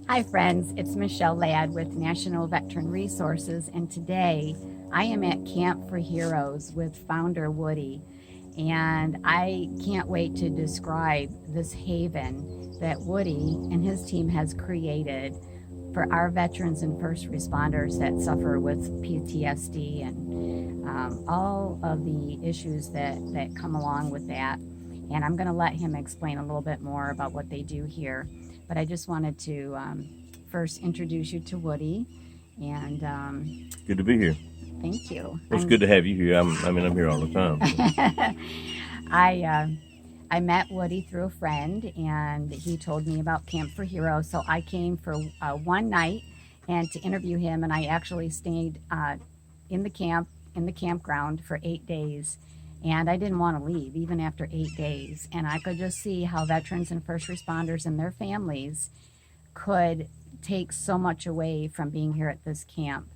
Hi, friends. It's Michelle Ladd with National Veteran Resources, and today I am at Camp4Heroes with founder Woody. And I can't wait to describe this haven that Woody and his team has created for our veterans and first responders that suffer with PTSD and all of the issues that come along with that. And I'm going to let him explain a little bit more about what they do here. But I just wanted to first introduce you to Woody. And Good to be here. thank you. Well, it's good to have you here. I'm here all the time. I I met Woody through a friend, and he told me about Camp4Heroes. So I came for one night and to interview him, and I actually stayed in the camp in the campground for 8 days. And I didn't want to leave even after 8 days. And I could just see how veterans and first responders and their families could take so much away from being here at this camp.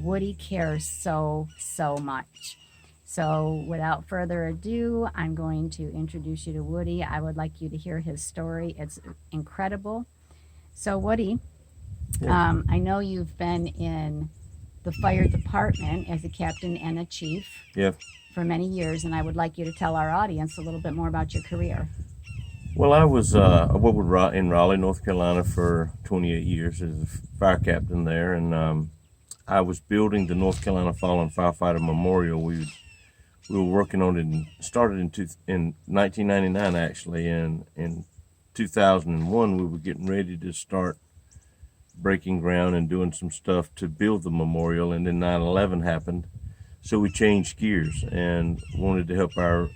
Woody cares so much. So, without further ado, I'm going to introduce you to Woody. I would like you to hear his story. It's incredible. So, Woody, Yeah. I know you've been in the fire department as a captain and a chief Yeah. for many years, and I would like you to tell our audience a little bit more about your career. Well, I worked in Raleigh, North Carolina for 28 years as a fire captain there, and I was building the North Carolina Fallen Firefighter Memorial. We were working on it and started in 1999 actually, and in 2001 we were getting ready to start breaking ground and doing some stuff to build the memorial, and then 9/11 happened. So we changed gears and wanted to help our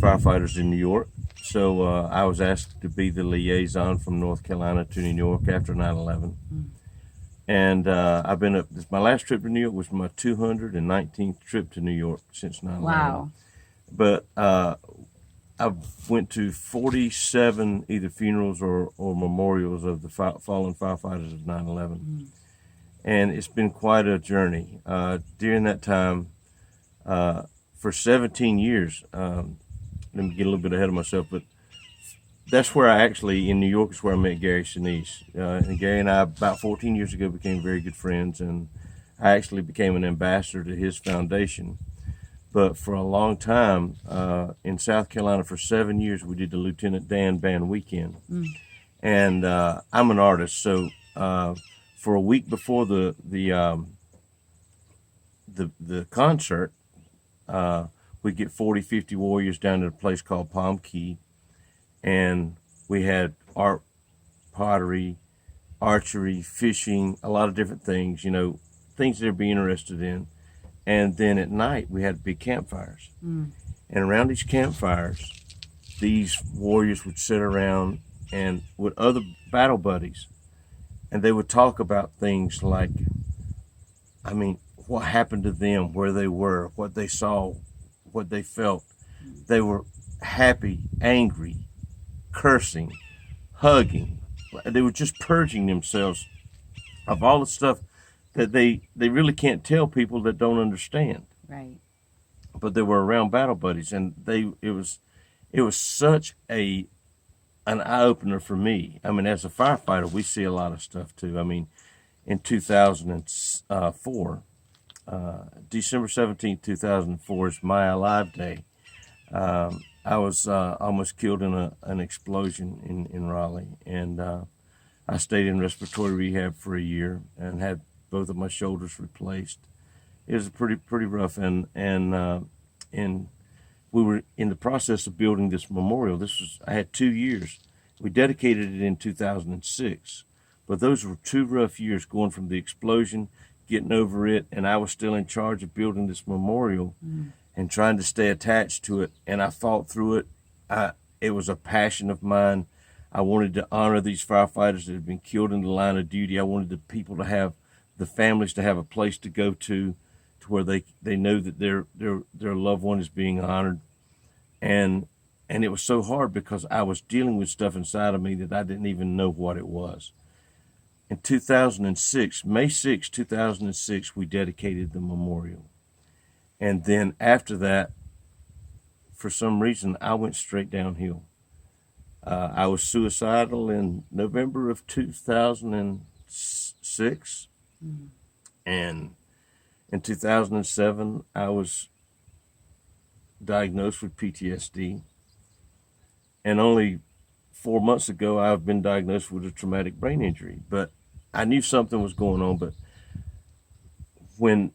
firefighters in New York. So I was asked to be the liaison from North Carolina to New York after 9/11. And I've been up. My last trip to New York was my 219th trip to New York since 9/11. Wow. But I went to 47 either funerals or memorials of the fallen firefighters of 9/11. And it's been quite a journey. During that time, for 17 years, let me get a little bit ahead of myself, but that's where in New York is where I met Gary Sinise. And Gary and I, about 14 years ago, became very good friends, and I actually became an ambassador to his foundation. But for a long time, in South Carolina, for 7 years, we did the Lieutenant Dan Band Weekend. And I'm an artist, so for a week before the concert, we get 40, 50 warriors down at a place called Palm Key, and we had art, pottery, archery, fishing, a lot of different things, things they'd be interested in. And then at night, we had big campfires. And around these campfires, these warriors would sit around and with other battle buddies, and they would talk about things like, what happened to them, where they were, what they saw, what they felt. They were happy, angry, cursing, hugging. They were just purging themselves of all the stuff that they really can't tell people that don't understand. Right. But they were around battle buddies, and it was such an eye opener for me. As a firefighter, we see a lot of stuff too. In 2004, December 17th, 2004 is my Alive Day. I was almost killed in an explosion in Raleigh, and I stayed in respiratory rehab for a year and had both of my shoulders replaced. It was pretty rough, and we were in the process of building this memorial. I had 2 years. We dedicated it in 2006, but those were 2 rough years, going from the explosion, getting over it, and I was still in charge of building this memorial and trying to stay attached to it. And I fought through it. It was a passion of mine. I wanted to honor these firefighters that had been killed in the line of duty. I wanted the families to have a place to go to where they know that their loved one is being honored. And it was so hard because I was dealing with stuff inside of me that I didn't even know what it was. In 2006, May 6, 2006, we dedicated the memorial. And then after that, for some reason, I went straight downhill. I was suicidal in November of 2006, and in 2007 I was diagnosed with PTSD, and only 4 months ago I've been diagnosed with a traumatic brain injury. But I knew something was going on. But when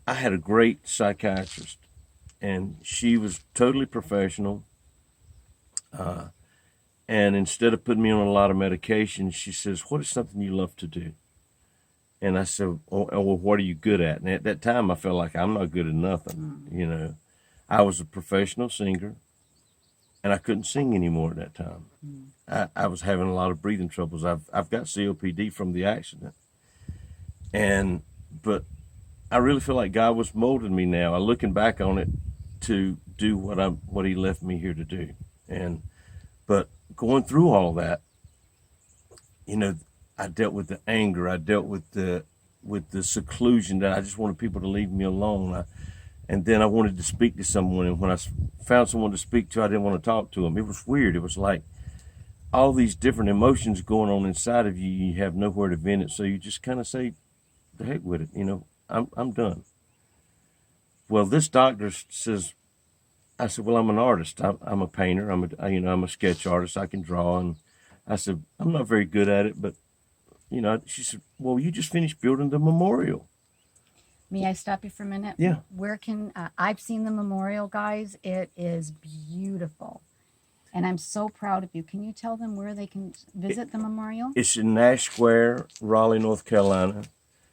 I had a great psychiatrist, and she was totally professional, and instead of putting me on a lot of medication, she says, "What is something you love to do?" And I said, well, what are you good at? And at that time, I felt like I'm not good at nothing. You know, I was a professional singer, and I couldn't sing anymore at that time. I was having a lot of breathing troubles. I've got COPD from the accident, but I really feel like God was molding me now. I'm looking back on it to do what He left me here to do. But going through all that, you know, I dealt with the anger. I dealt with the seclusion that I just wanted people to leave me alone. And then I wanted to speak to someone, and when I found someone to speak to, I didn't want to talk to them. It was weird. It was like all these different emotions going on inside of you. You have nowhere to vent it, so you just kind of say, "The heck with it," you know. I'm done. Well, this doctor says, I said, "Well, I'm an artist. I'm a painter. I'm a sketch artist. I can draw." And I said, "I'm not very good at it, but." You know, she said, "Well, you just finished building the memorial." May I stop you for a minute? Yeah. Where can I've seen the memorial, guys. It is beautiful, and I'm so proud of you. Can you tell them where they can visit the memorial? It's in Nash Square, Raleigh, North Carolina.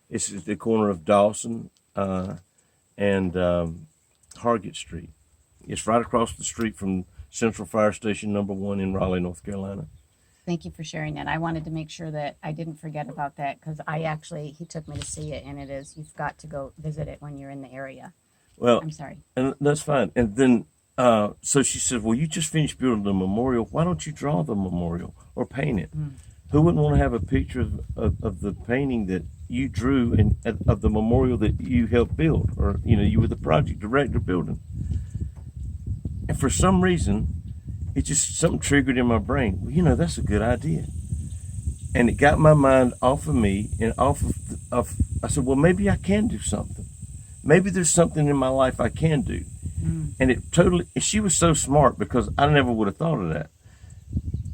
It's at the corner of Dawson and Hargett Street. It's right across the street from Central Fire Station #1 in Raleigh, North Carolina. Thank you for sharing that. I wanted to make sure that I didn't forget about that, because he took me to see it, and you've got to go visit it when you're in the area. Well, I'm sorry. And that's fine. And then, so she said, "Well, you just finished building the memorial. Why don't you draw the memorial or paint it?" Who wouldn't want to have a picture of the painting that you drew and of the memorial that you helped build, or, you know, you were the project director building? And for some reason, it just, something triggered in my brain. Well, you know, that's a good idea. And it got my mind off of me and off of I said, well, maybe I can do something. Maybe there's something in my life I can do. And she was so smart, because I never would have thought of that.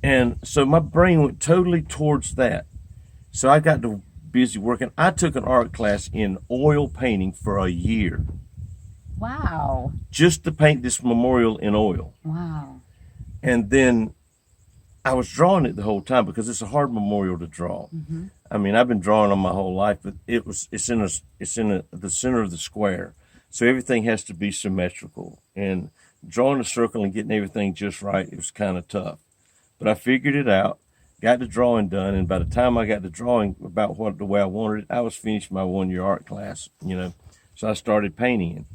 And so my brain went totally towards that. So I got to busy working. I took an art class in oil painting for a year. Wow. Just to paint this memorial in oil. Wow. And then I was drawing it the whole time, because it's a hard memorial to draw. I mean, I've been drawing them my whole life, but it's in the center of the square, so everything has to be symmetrical. And drawing a circle and getting everything just right, it was kind of tough. But I figured it out, got the drawing done, and by the time I got the drawing about the way I wanted it, I was finished my 1-year art class. You know, so I started painting it,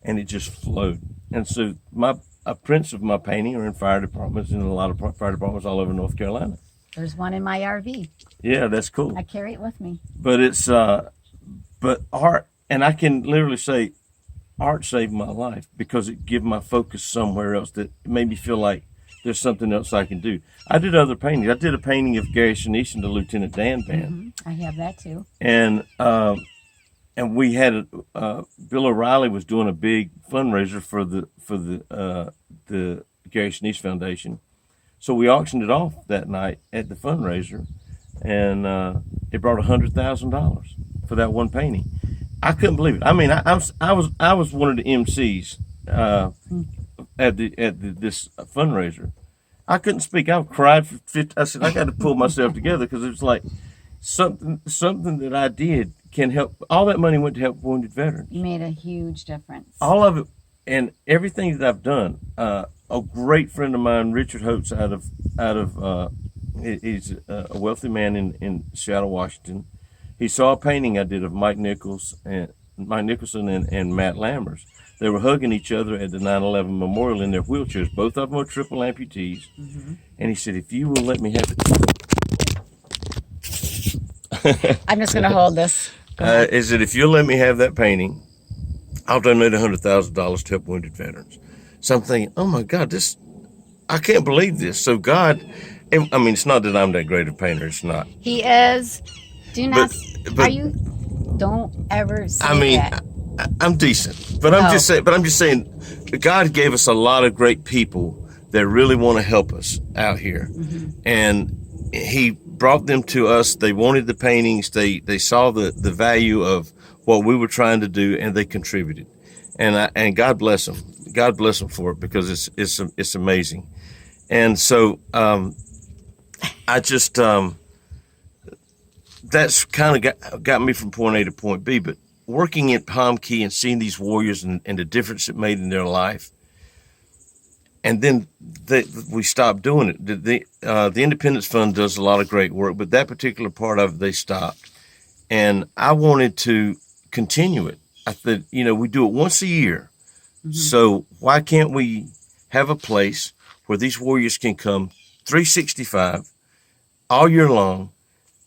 and it just flowed. And so a prints of my painting are in fire departments, in a lot of fire departments all over North Carolina. There's one in my RV. Yeah, that's cool. I carry it with me. But it's but art, and I can literally say art saved my life, because it gave my focus somewhere else, that made me feel like there's something else I can do. I did other paintings. I did a painting of Gary Sinise and the Lieutenant Dan Band. I have that too. And we had Bill O'Reilly was doing a big fundraiser for the Gary Sinise Foundation, so we auctioned it off that night at the fundraiser, and it brought $100,000 for that one painting. I couldn't believe it. I mean, I was one of the MCs at this fundraiser. I couldn't speak. I cried for 50. I said, I got to pull myself together, because it was like something that I did can help. All that money went to help wounded veterans. You made a huge difference. All of it, and everything that I've done. A great friend of mine, Richard Holtz, he's a wealthy man in Seattle, Washington. He saw a painting I did of Mike Nicholson and Matt Lammers. They were hugging each other at the 9/11 memorial in their wheelchairs. Both of them are triple amputees. And he said, "If you will let me have it." I'm just going to hold this. He said, "If you'll let me have that painting, I'll donate $100,000 to help wounded veterans." So I'm thinking, oh my God, I can't believe this. So God, I mean, it's not that I'm that great a painter. It's not. He is. Do But not. Are but you? Don't ever I say mean, that. I'm decent. But I'm Oh, just saying. But I'm just saying, God gave us a lot of great people that really want to help us out here, hmm and He brought them to us. They wanted the paintings. They saw the value of what we were trying to do, and they contributed. And God bless them. God bless them for it, because it's amazing. And so I just that's kind of got me from point A to point B. But working at Palm Key and seeing these warriors and the difference it made in their life, and then we stopped doing it. The Independence Fund does a lot of great work, but that particular part of it, they stopped, and I wanted to continue it. I thought, we do it once a year, hmm so why can't we have a place where these warriors can come 365 all year long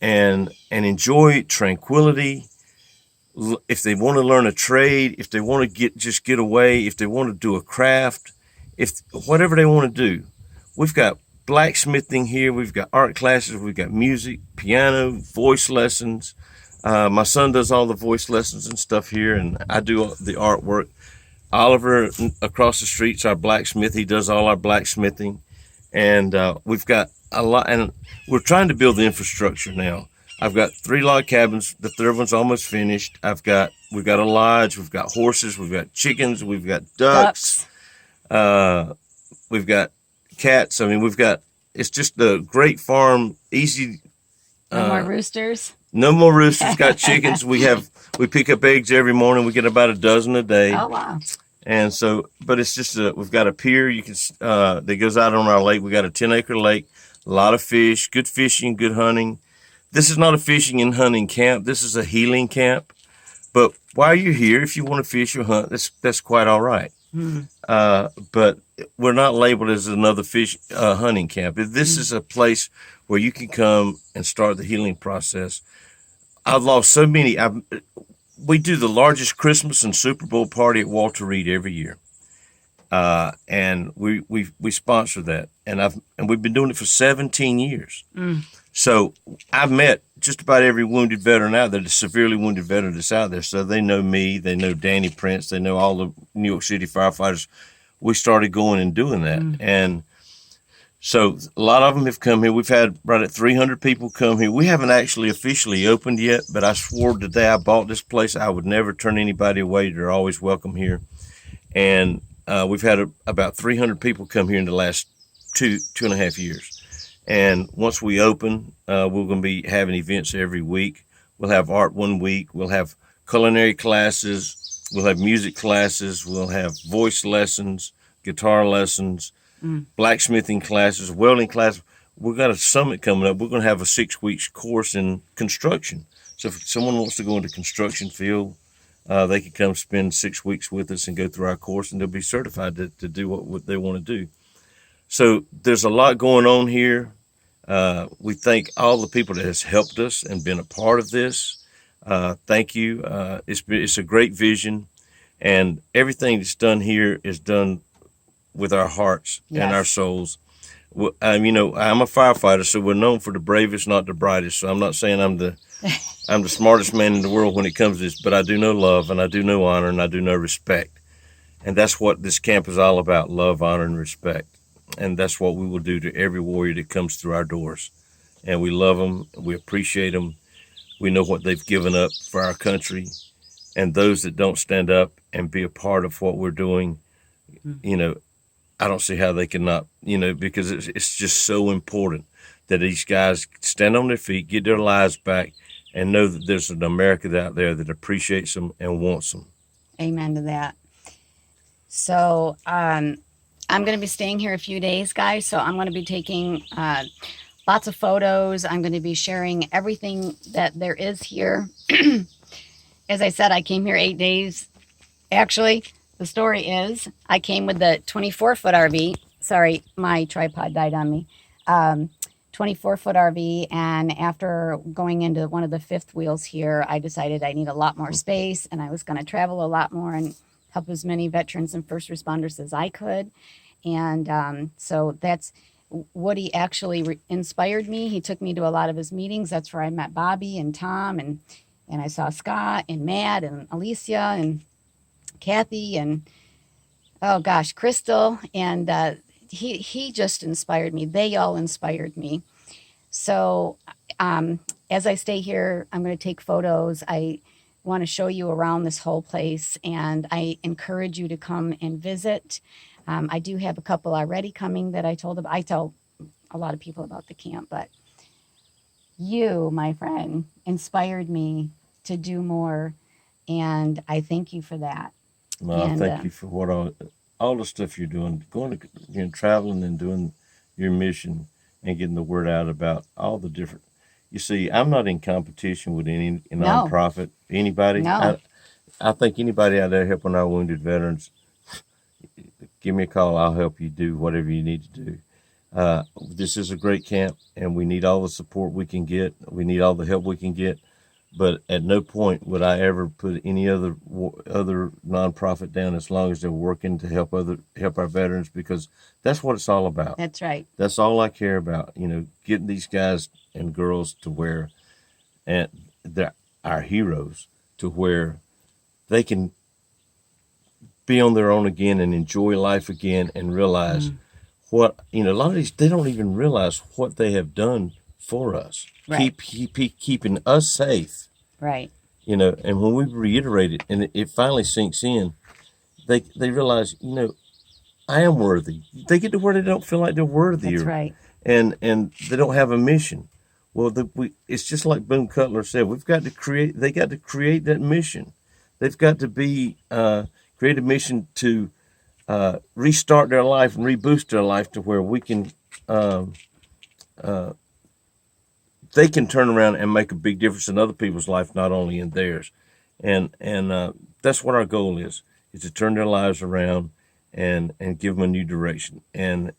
and enjoy tranquility. If they want to learn a trade, if they want to get away, if they want to do a craft, if whatever they want to do, we've got blacksmithing here, we've got art classes, we've got music, piano, voice lessons. My son does all the voice lessons and stuff here, and I do the artwork. Oliver across the street's our blacksmith. He does all our blacksmithing, and we've got a lot. And we're trying to build the infrastructure now. I've got 3 log cabins. The third one's almost finished. We've got a lodge. We've got horses. We've got chickens. We've got ducks. ducks. Uh, we've got cats. I mean, it's just a great farm. Easy. No more roosters. No more roosters. Got chickens. We pick up eggs every morning. We get about a dozen a day. Oh wow. And so, but it's just we've got a pier that goes out on our lake. We got a 10-acre lake, a lot of fish, good fishing, good hunting. This is not a fishing and hunting camp. This is a healing camp. But while you're here, if you want to fish or hunt, that's quite all right. Mm. But we're not labeled as another hunting camp. This is a place where you can come and start the healing process. I've lost so many. We do the largest Christmas and Super Bowl party at Walter Reed every year, and we sponsor that, and we've been doing it for 17 years. Mm. So I've met just about every wounded veteran out there, the severely wounded veteran that's out there. So they know me, they know Danny Prince, they know all the New York City firefighters. We started going and doing that, and so a lot of them have come here. We've had right at 300 people come here. We haven't actually officially opened yet, but I swore the day I bought this place I would never turn anybody away. They're always welcome here. And we've had about 300 people come here in the last two and a half years. And once we open, we're going to be having events every week. We'll have art one week. We'll have culinary classes. We'll have music classes. We'll have voice lessons, guitar lessons, blacksmithing classes, welding classes. We've got a summit coming up. We're going to have a 6-week course in construction. So if someone wants to go into construction field, they can come spend 6 weeks with us and go through our course, and they'll be certified to do what they want to do. So there's a lot going on here. We thank all the people that has helped us and been a part of this. Thank you. It's a great vision, and everything that's done here is done with our hearts and our souls. I'm a firefighter, so we're known for the bravest, not the brightest. So I'm not saying I'm the smartest man in the world when it comes to this, but I do know love, and I do know honor, and I do know respect. And that's what this camp is all about: love, honor, and respect. And that's what we will do to every warrior that comes through our doors. And we love them. We appreciate them. We know what they've given up for our country. And those that don't stand up and be a part of what we're doing, I don't see how they cannot, because it's just so important that these guys stand on their feet, get their lives back, and know that there's an America out there that appreciates them and wants them. Amen to that. So I'm going to be staying here a few days, guys. So I'm going to be taking lots of photos. I'm going to be sharing everything that there is here. As I said, I came here 8 days. Actually, the story is I came with the 24-foot RV. Sorry, my tripod died on me. 24-foot RV. And after going into one of the fifth wheels here, I decided I need a lot more space, and I was going to travel a lot more and help as many veterans and first responders as I could. And so that's Woody actually inspired me. He took me to a lot of his meetings. That's where I met Bobby and Tom, and I saw Scott and Matt and Alicia and Kathy and, oh gosh, Crystal. And he just inspired me. They all inspired me. So as I stay here, I'm going to take photos. I want to show you around this whole place, and I encourage you to come and visit. I do have a couple already coming that I told about. I tell a lot of people about the camp, but you, my friend, inspired me to do more, and I thank you for that. No, I And thank you for what all the stuff you're doing, going to, traveling and doing your mission and getting the word out about all the different. You see, I'm not in competition with any No. nonprofit, anybody. No. I think anybody out there helping our wounded veterans, give me a call. I'll help you do whatever you need to do. This is a great camp, and we need all the support we can get. We need all the help we can get. But at no point would I ever put any other nonprofit down, as long as they're working to help our veterans, because that's what it's all about. That's right. That's all I care about. Getting these guys and girls to where, and they're our heroes, to where they can be on their own again and enjoy life again, and realize what, a lot of these, they don't even realize what they have done for us. Right. Keeping us safe. Right. And when we reiterate it and it finally sinks in, they realize, I am worthy. They get to where they don't feel like they're worthy. That's right. And they don't have a mission. Well, it's just like Boone Cutler said, they got to create that mission. They've got to create a mission to restart their life and reboost their life to where we can, they can turn around and make a big difference in other people's life, not only in theirs. And that's what our goal is to turn their lives around and give them a new direction. And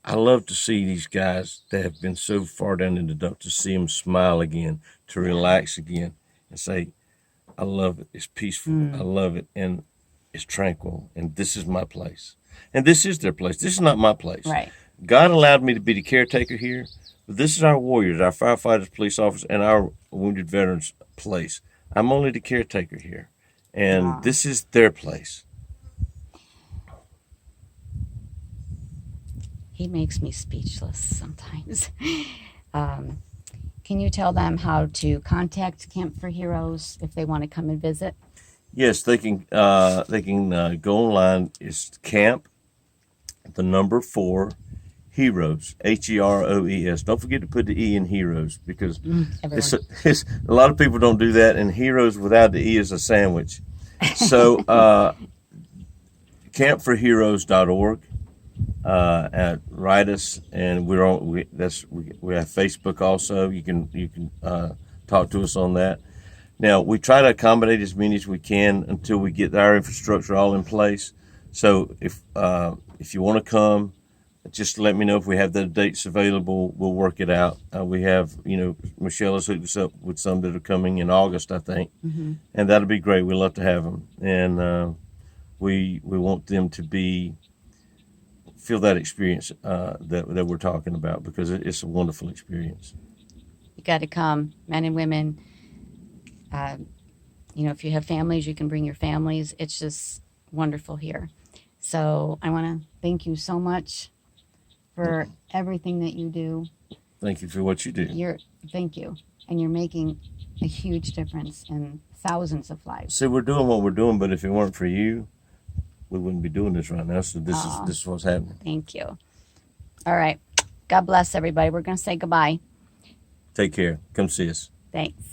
I love to see these guys that have been so far down in the dump, to see them smile again, to relax again, and say, I love it. It's peaceful. I love it. And it's tranquil. And this is my place. And this is their place. This is not my place. Right. God allowed me to be the caretaker here. But this is our warriors, our firefighters, police officers, and our wounded veterans' place. I'm only the caretaker here. And this is their place. He makes me speechless sometimes. Can you tell them how to contact Camp4Heroes if they want to come and visit? Yes, they can. Go online. It's Camp, the number 4, Heroes, Heroes. Don't forget to put the E in Heroes, because it's a lot of people don't do that, and Heroes without the E is a sandwich. So camp4heroes.org. Write us, and we have Facebook also. You can talk to us on that. Now, we try to accommodate as many as we can until we get our infrastructure all in place. So if you want to come, just let me know if we have the dates available. We'll work it out. We have, Michelle has hooked us up with some that are coming in August, I think, and that'll be great. We love to have them, and we want them to feel that experience that we're talking about, because it's a wonderful experience. You got to come, men and women. If you have families, you can bring your families. It's just wonderful here. So I want to thank you so much for everything that you do. Thank you for what you do. Thank you. And you're making a huge difference in thousands of lives. See, we're doing what we're doing, but if it weren't for you, we wouldn't be doing this right now. So this is what's happening. Thank you. All right. God bless everybody. We're going to say goodbye. Take care. Come see us. Thanks.